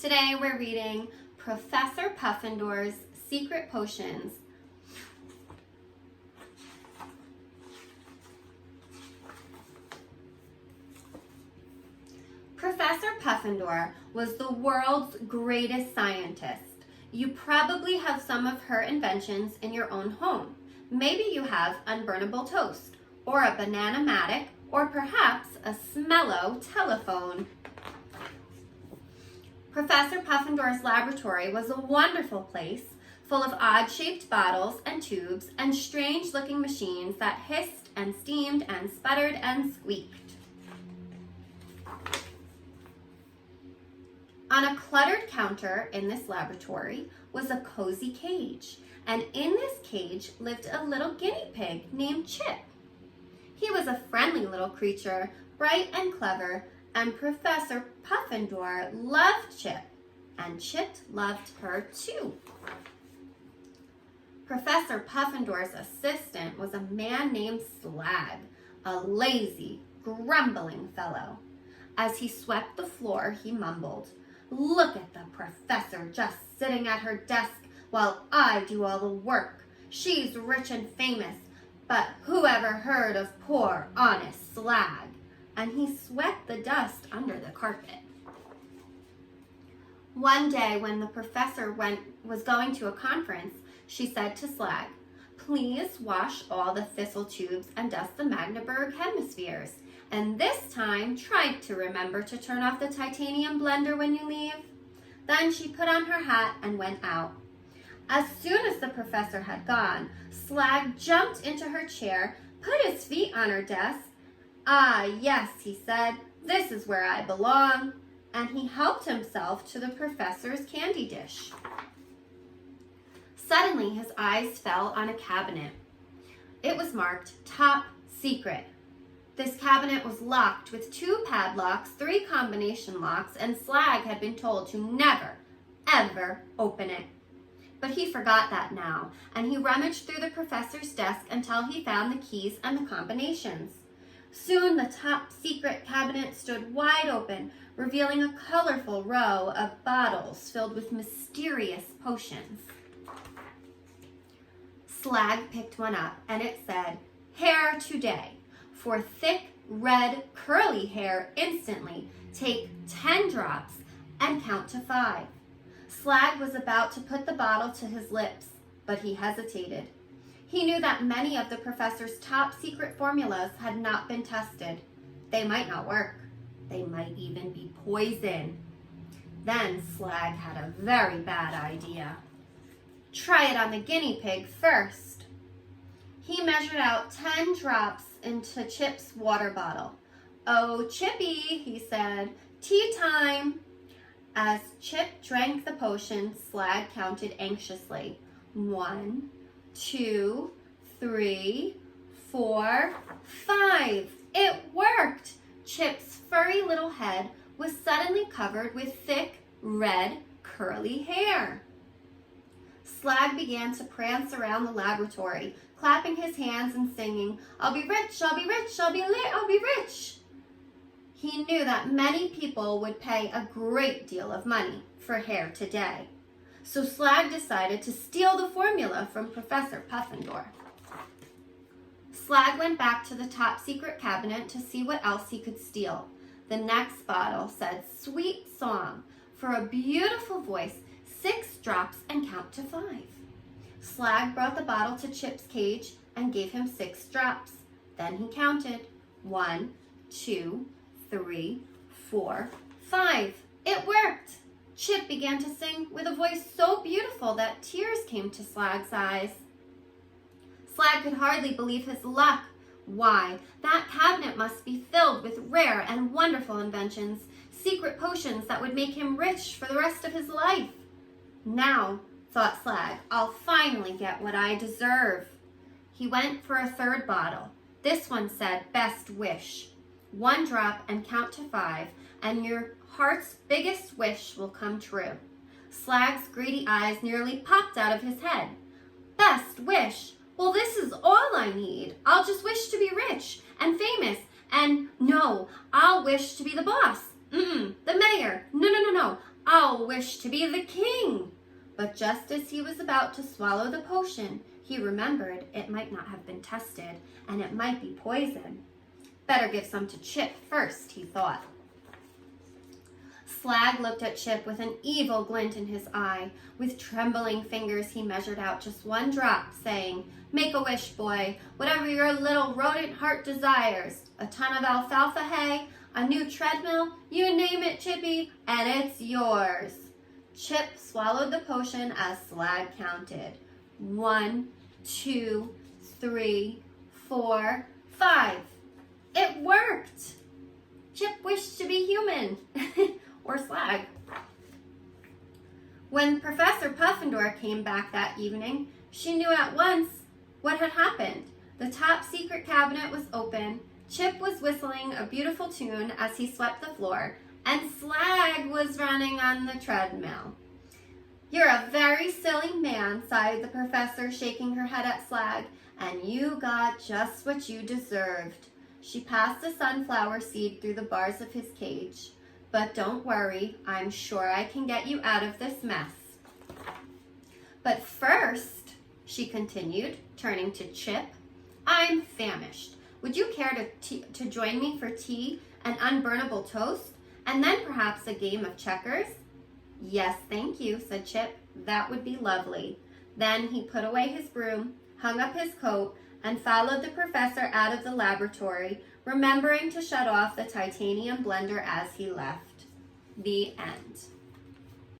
Today we're reading Professor Puffendorf's Secret Potions. Professor Puffendorf was the world's greatest scientist. You probably have some of her inventions in your own home. Maybe you have unburnable toast, or a banana-matic, or perhaps a smello telephone. Professor Puffendorf's laboratory was a wonderful place, full of odd-shaped bottles and tubes and strange-looking machines that hissed and steamed and sputtered and squeaked. On a cluttered counter in this laboratory was a cozy cage, and in this cage lived a little guinea pig named Chip. He was a friendly little creature, bright and clever, and Professor Puffendorf loved Chip, and Chip loved her too. Professor Puffendorf's assistant was a man named Slag, a lazy, grumbling fellow. As he swept the floor, he mumbled, "Look at the professor just sitting at her desk while I do all the work. She's rich and famous, but who ever heard of poor, honest Slag?" And he swept the dust under the carpet. One day when the professor was going to a conference, she said to Slag, "Please wash all the thistle tubes and dust the Magdeburg hemispheres. And this time, try to remember to turn off the titanium blender when you leave." Then she put on her hat and went out. As soon as the professor had gone, Slag jumped into her chair, put his feet on her desk. "Ah, yes," he said, "this is where I belong." And he helped himself to the professor's candy dish. Suddenly, his eyes fell on a cabinet. It was marked Top Secret. This cabinet was locked with 2 padlocks, 3 combination locks, and Slag had been told to never, ever open it. But he forgot that now, and he rummaged through the professor's desk until he found the keys and the combinations. Soon the top secret cabinet stood wide open, revealing a colorful row of bottles filled with mysterious potions. Slag picked one up, and it said, "Hair today. For thick, red, curly hair instantly, take 10 drops and count to 5. Slag was about to put the bottle to his lips, but he hesitated. He knew that many of the professor's top secret formulas had not been tested. They might not work. They might even be poison. Then Slag had a very bad idea. Try it on the guinea pig first. He measured out 10 drops into Chip's water bottle. "Oh, Chippy," he said, "tea time." As Chip drank the potion, Slag counted anxiously. 1, 2, 3, 4, 5. It worked! Chip's furry little head was suddenly covered with thick, red, curly hair. Slag began to prance around the laboratory, clapping his hands and singing, "I'll be rich, I'll be rich, I'll be lit, I'll be rich." He knew that many people would pay a great deal of money for hair today. So Slag decided to steal the formula from Professor Puffendorf. Slag went back to the top secret cabinet to see what else he could steal. The next bottle said, "Sweet song, for a beautiful voice, 6 drops and count to 5. Slag brought the bottle to Chip's cage and gave him 6 drops. Then he counted. 1, 2, 3, 4, 5. It worked! Chip began to sing with a voice so beautiful that tears came to Slag's eyes. Slag could hardly believe his luck. Why, that cabinet must be filled with rare and wonderful inventions, secret potions that would make him rich for the rest of his life. Now, thought Slag, I'll finally get what I deserve. He went for a 3rd bottle. This one said, "Best wish. 1 drop and count to 5, and your heart's biggest wish will come true." Slag's greedy eyes nearly popped out of his head. Best wish? Well, this is all I need. I'll just wish to be rich and famous, and no, I'll wish to be the boss. The mayor. No. I'll wish to be the king. But just as he was about to swallow the potion, he remembered it might not have been tested, and it might be poison. Better give some to Chip first, he thought. Slag looked at Chip with an evil glint in his eye. With trembling fingers, he measured out just one drop, saying, "Make a wish, boy, whatever your little rodent heart desires. A ton of alfalfa hay, a new treadmill, you name it, Chippy, and it's yours." Chip swallowed the potion as Slag counted. 1, 2, 3, 4, 5. It worked! Chip wished to be human. Or Slag. When Professor Puffendorf came back that evening, she knew at once what had happened. The top secret cabinet was open, Chip was whistling a beautiful tune as he swept the floor, and Slag was running on the treadmill. "You're a very silly man," sighed the professor, shaking her head at Slag, "and you got just what you deserved." She passed a sunflower seed through the bars of his cage. "But don't worry, I'm sure I can get you out of this mess." "But first," she continued, turning to Chip, "I'm famished. Would you care to join me for tea and unburnable toast, and then perhaps a game of checkers?" "Yes, thank you," said Chip. "That would be lovely." Then he put away his broom, hung up his coat, and followed the professor out of the laboratory, remembering to shut off the titanium blender as he left. The end.